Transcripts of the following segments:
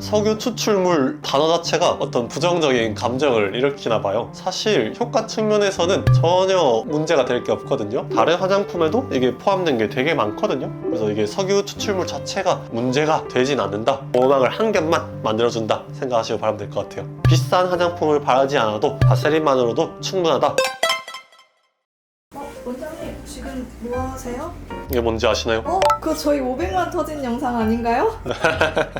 석유 추출물 단어 자체가 어떤 부정적인 감정을 일으키나 봐요. 사실 효과 측면에서는 전혀 문제가 될 게 없거든요. 다른 화장품에도 이게 포함된 게 되게 많거든요. 그래서 이게 석유 추출물 자체가 문제가 되진 않는다, 보호막을 한 겹만 만들어준다 생각하시고 바르면 될 것 같아요. 비싼 화장품을 바르지 않아도 바세린만으로도 충분하다. 원장님 지금 뭐 하세요? 이게 뭔지 아시나요? 그거 저희 500만 터진 영상 아닌가요?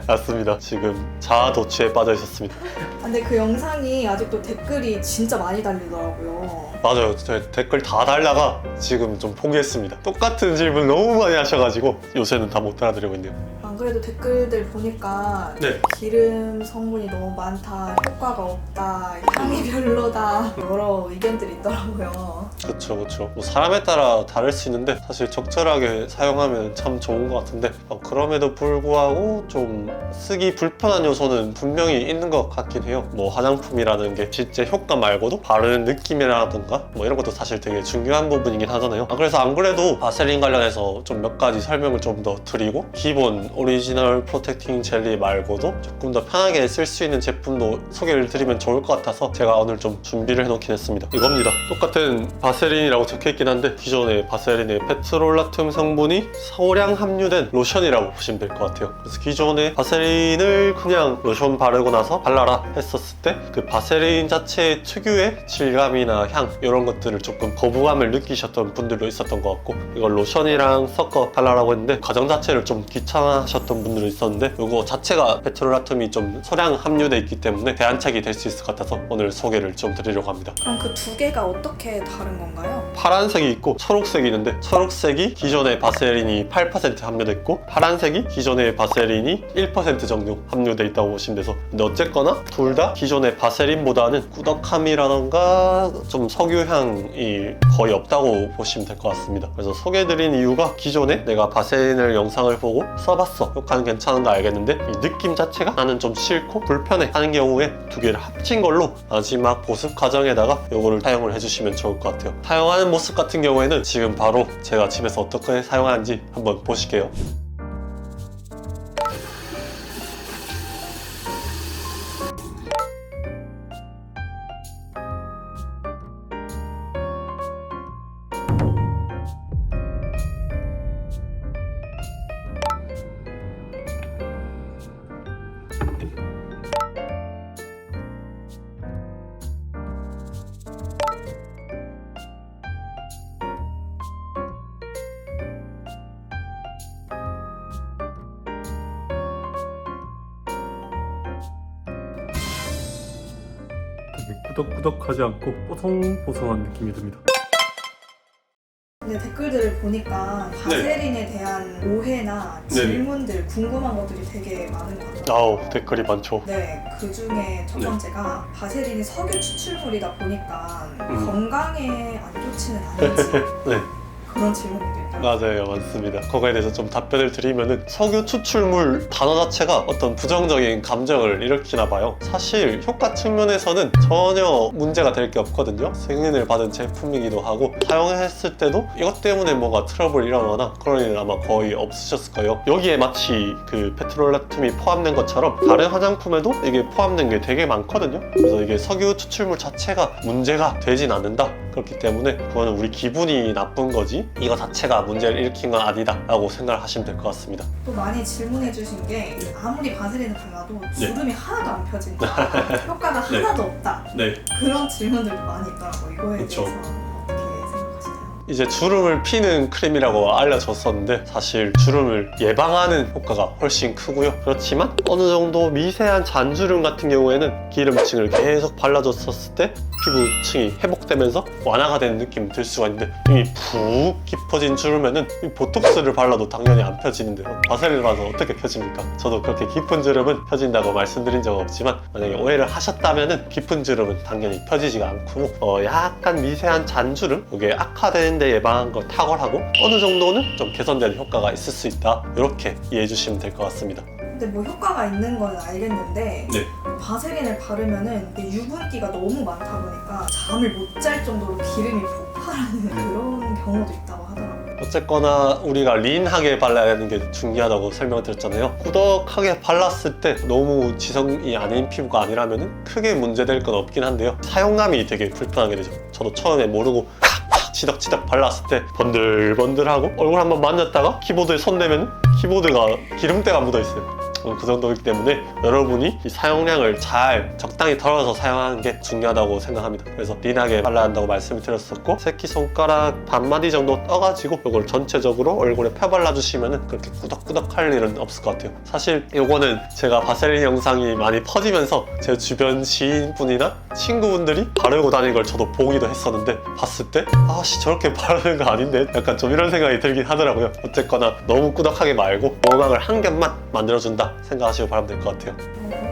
맞습니다. 지금 자아도취에 빠져 있었습니다. 근데 그 영상이 아직도 댓글이 진짜 많이 달리더라고요. 맞아요. 제 댓글 다 달다가 지금 좀 포기했습니다. 똑같은 질문 너무 많이 하셔가지고 요새는 다 못 알아들고 있네요. 안 그래도 댓글들 보니까 네. 기름 성분이 너무 많다, 효과가 없다, 향이 별로다, 여러 의견들이 있더라고요. 그쵸. 뭐 사람에 따라 다를 수 있는데 사실 적절하게 사용하면 참 좋은 것 같은데 그럼에도 불구하고 좀 쓰기 불편한 요소는 분명히 있는 것 같긴 해요. 뭐 화장품이라는 게 실제 효과 말고도 바르는 느낌이라던가 뭐 이런 것도 사실 되게 중요한 부분이긴 하잖아요. 그래서 안 그래도 바세린 관련해서 좀 몇 가지 설명을 좀 더 드리고, 기본 오리지널 프로텍팅 젤리 말고도 조금 더 편하게 쓸 수 있는 제품도 소개를 드리면 좋을 것 같아서 제가 오늘 좀 준비를 해놓긴 했습니다. 이겁니다. 똑같은 바세린이라고 적혀있긴 한데 기존의 바세린의 페트롤라툼 성분이 소량 함유된 로션이라고 보시면 될 것 같아요. 그래서 기존의 바세린을 그냥 로션 바르고 나서 발라라 했었을 때 그 바세린 자체 특유의 질감이나 향 이런 것들을 조금 거부감을 느끼셨던 분들도 있었던 것 같고, 이걸 로션이랑 섞어 발라라고 했는데 과정 자체를 좀 귀찮아하셨던 분들도 있었는데 이거 자체가 페트롤라툼이 좀 소량 함유돼 있기 때문에 대안책이 될 수 있을 것 같아서 오늘 소개를 좀 드리려고 합니다. 그럼 그 두 개가 어떻게 다른 건가요? 파란색이 있고 초록색이 있는데, 초록색이 기존의 바세린이 8% 함유됐고 파란색이 기존의 바세린이 1% 정도 함유돼 있다고 보시면 돼서, 근데 어쨌거나 둘 다 기존의 바세린보다는 꾸덕함이라던가 좀 석유향이 거의 없다고 보시면 될 것 같습니다. 그래서 소개해드린 이유가 기존에 내가 바세린을 영상을 보고 써봤어, 효과는 괜찮은 거 알겠는데 이 느낌 자체가 나는 좀 싫고 불편해 하는 경우에 두 개를 합친 걸로 마지막 보습 과정에다가 요거를 사용을 해주시면 좋을 것 같아요. 사용하는 모습 같은 경우에는 지금 바로 제가 집에서 어떻게 사용하는지 한번 보실게요. 꾸덕꾸덕하지 않고 뽀송뽀송한 느낌이 듭니다. 근데 댓글들을 보니까 바세린에 대한 오해나 질문들, 궁금한 것들이 되게 많은 것 같아요. 아우, 댓글이 많죠. 네, 그 중에 첫 번째가 바세린이 석유 추출물이다 보니까 건강에 안 좋지는 않은지 네. 그런 질문들이 있다. 맞아요, 맞습니다. 그거에 대해서 좀 답변을 드리면은 석유 추출물 단어 자체가 어떤 부정적인 감정을 일으키나 봐요. 사실 효과 측면에서는 전혀 문제가 될 게 없거든요. 승인을 받은 제품이기도 하고 사용했을 때도 이것 때문에 뭐가 트러블 일어나거나 그런 일은 아마 거의 없으셨을 거예요. 여기에 마치 그 페트롤라툼이 포함된 것처럼 다른 화장품에도 이게 포함된 게 되게 많거든요. 그래서 이게 석유 추출물 자체가 문제가 되진 않는다. 그렇기 때문에 그거는 우리 기분이 나쁜 거지 이거 자체가 문제를 일으킨 건 아니다 라고 생각을 하시면 될 것 같습니다. 또 많이 질문해 주신 게 아무리 바세린을 발라도 주름이 하나도 안 펴진다, 효과가 하나도 없다, 그런 질문들도 많이 있더라고요. 이거에 그쵸. 대해서 어떻게 생각하시나요? 이제 주름을 피는 크림이라고 알려졌었는데 사실 주름을 예방하는 효과가 훨씬 크고요. 그렇지만 어느 정도 미세한 잔주름 같은 경우에는 기름층을 계속 발라줬었을 때 피부층이 회복되면서 완화가 되는 느낌이 들 수가 있는데, 이미 푹 깊어진 주름에는 이 보톡스를 발라도 당연히 안 펴지는데요. 바세린을 발라서 어떻게 펴집니까? 저도 그렇게 깊은 주름은 펴진다고 말씀드린 적 없지만 만약에 오해를 하셨다면 깊은 주름은 당연히 펴지지가 않고 약간 미세한 잔주름, 이게 악화되는데 예방한 걸 탁월하고 어느 정도는 좀 개선되는 효과가 있을 수 있다, 이렇게 이해해 주시면 될 것 같습니다. 근데 뭐 효과가 있는 건 알겠는데 바세린을 바르면은 이게 유분기가 너무 많다 보니까 잠을 못 잘 정도로 기름이 폭발하는 그런 경우도 있다고 하더라고요. 어쨌거나 우리가 린하게 발라야 하는 게 중요하다고 설명드렸잖아요. 꾸덕하게 발랐을 때 너무 지성이 아닌 피부가 아니라면 크게 문제될 건 없긴 한데요. 사용감이 되게 불편하게 되죠. 저도 처음에 모르고 치덕치덕 발랐을 때 번들번들하고 얼굴 한번 만졌다가 키보드에 손 대면 키보드가 기름때가 묻어있어요. 그 정도이기 때문에 여러분이 이 사용량을 잘 적당히 덜어서 사용하는 게 중요하다고 생각합니다. 그래서 린하게 발라야 한다고 말씀을 드렸었고, 새끼손가락 반마디 정도 떠가지고 이걸 전체적으로 얼굴에 펴발라주시면 그렇게 꾸덕꾸덕할 일은 없을 것 같아요. 사실 이거는 제가 바세린 영상이 많이 퍼지면서 제 주변 지인분이나 친구분들이 바르고 다니는 걸 저도 보기도 했었는데, 봤을 때 아씨 저렇게 바르는 거 아닌데? 약간 좀 이런 생각이 들긴 하더라고요. 어쨌거나 너무 꾸덕하게 말고 보호막을 한 겹만 만들어준다 생각하시고 바르면 될 것 같아요.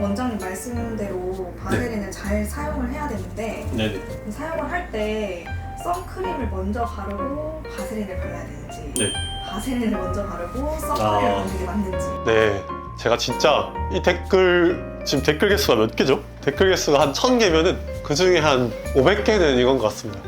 원장님 말씀대로 바세린을 잘 사용을 해야 되는데, 네네. 사용을 할 때 선크림을 먼저 바르고 바세린을 발라야 되는지, 네. 바세린을 먼저 바르고 선크림을 바르는 게 맞는지. 네, 제가 진짜 이 지금 댓글 개수가 몇 개죠? 댓글 개수가 한 1000개면은 그 중에 한 500개는 이건 것 같습니다.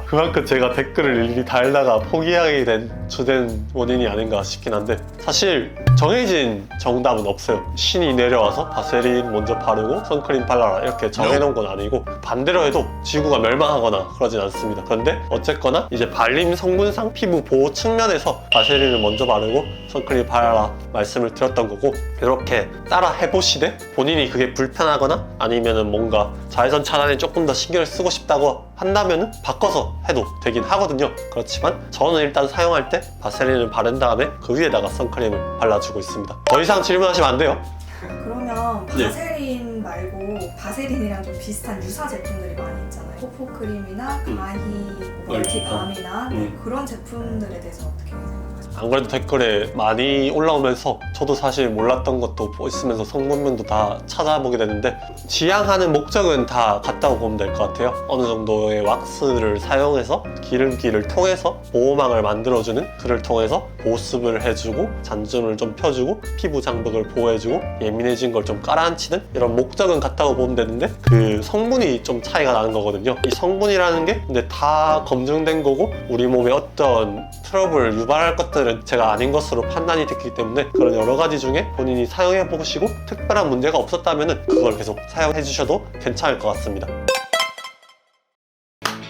그만큼 제가 댓글을 일일이 달다가 포기하게 된 주된 원인이 아닌가 싶긴 한데, 사실 정해진 정답은 없어요. 신이 내려와서 바세린 먼저 바르고 선크림 발라라 이렇게 정해놓은 건 아니고, 반대로 해도 지구가 멸망하거나 그러진 않습니다. 그런데 어쨌거나 이제 발림 성분상 피부 보호 측면에서 바세린을 먼저 바르고 선크림 발라라 말씀을 드렸던 거고, 이렇게 따라 해보시되 본인이 그게 불편하거나 아니면은 뭔가 자외선 차단에 조금 더 신경을 쓰고 싶다고 한다면은 바꿔서 해도 되긴 하거든요. 그렇지만 저는 일단 사용할 때 바세린을 바른 다음에 그 위에다가 선크림을 발라주고 있습니다. 더 이상 질문하시면 안 돼요. 그러면 바세린 말고 바세린이랑 좀 비슷한 유사 제품들이 많이 있잖아요. 포포크림이나 가히 멀티밤이나 그런 제품들에 대해서 어떻게 생각하세요? 안 그래도 댓글에 많이 올라오면서 저도 사실 몰랐던 것도 있으면서 성분면도 다 찾아보게 되는데, 지향하는 목적은 다 같다고 보면 될 것 같아요. 어느 정도의 왁스를 사용해서 기름기를 통해서 보호막을 만들어주는, 그를 통해서 보습을 해주고 잔주름을 좀 펴주고 피부 장벽을 보호해주고 예민해진 걸 좀 깔아앉히는 이런 목적은 같다고 보면 되는데, 그 성분이 좀 차이가 나는 거거든요. 이 성분이라는 게 근데 다 검증된 거고, 우리 몸에 어떤 트러블을 유발할 것들은 제가 아닌 것으로 판단이 됐기 때문에, 그런 여러 가지 중에 본인이 사용해 보시고 특별한 문제가 없었다면 그걸 계속 사용해 주셔도 괜찮을 것 같습니다.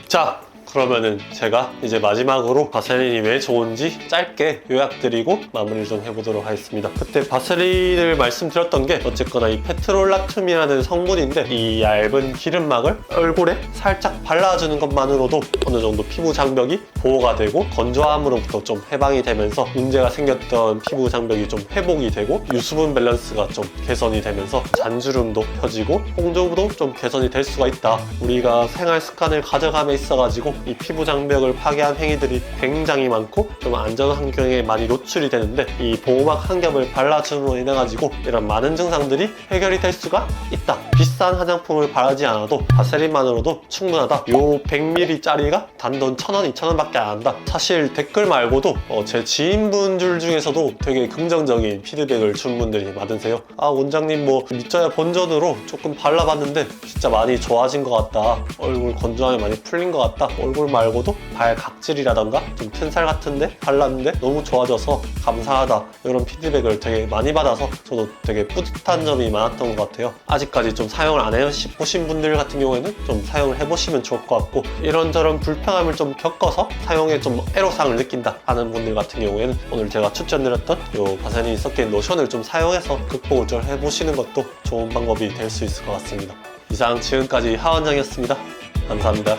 자, 그러면은 제가 이제 마지막으로 바세린이 왜 좋은지 짧게 요약드리고 마무리를 좀 해보도록 하겠습니다. 그때 바세린을 말씀드렸던 게 어쨌거나 이 페트롤라툼이라는 성분인데, 이 얇은 기름막을 얼굴에 살짝 발라주는 것만으로도 어느 정도 피부 장벽이 보호가 되고 건조함으로부터 좀 해방이 되면서 문제가 생겼던 피부 장벽이 좀 회복이 되고 유수분 밸런스가 좀 개선이 되면서 잔주름도 펴지고 홍조도 좀 개선이 될 수가 있다. 우리가 생활 습관을 가져감에 있어가지고 이 피부 장벽을 파괴한 행위들이 굉장히 많고 좀 안전 환경에 많이 노출이 되는데, 이 보호막 한 겹을 발라줌으로 인해 가지고 이런 많은 증상들이 해결이 될 수가 있다. 비싼 화장품을 바르지 않아도 바세린만으로도 충분하다. 요 100ml 짜리가 단돈 1000원, 2000원 밖에 안 한다. 사실 댓글 말고도 제 지인분들 중에서도 되게 긍정적인 피드백을 준 분들이 많으세요. 아, 원장님 뭐 밑자야 본전으로 조금 발라봤는데 진짜 많이 좋아진 것 같다. 얼굴 건조함이 많이 풀린 것 같다. 얼굴 말고도 발 각질이라던가 좀 튼살 같은데 발랐는데 너무 좋아져서 감사하다. 이런 피드백을 되게 많이 받아서 저도 되게 뿌듯한 점이 많았던 것 같아요. 아직까지 좀 사용을 안 해보신 분들 같은 경우에는 좀 사용을 해보시면 좋을 것 같고, 이런저런 불편함을 좀 겪어서 사용에 좀 애로사항을 느낀다 하는 분들 같은 경우에는 오늘 제가 추천드렸던 요 바세린이 섞인 로션을 좀 사용해서 극복을 좀 해보시는 것도 좋은 방법이 될 수 있을 것 같습니다. 이상 지금까지 하원장이었습니다. 감사합니다.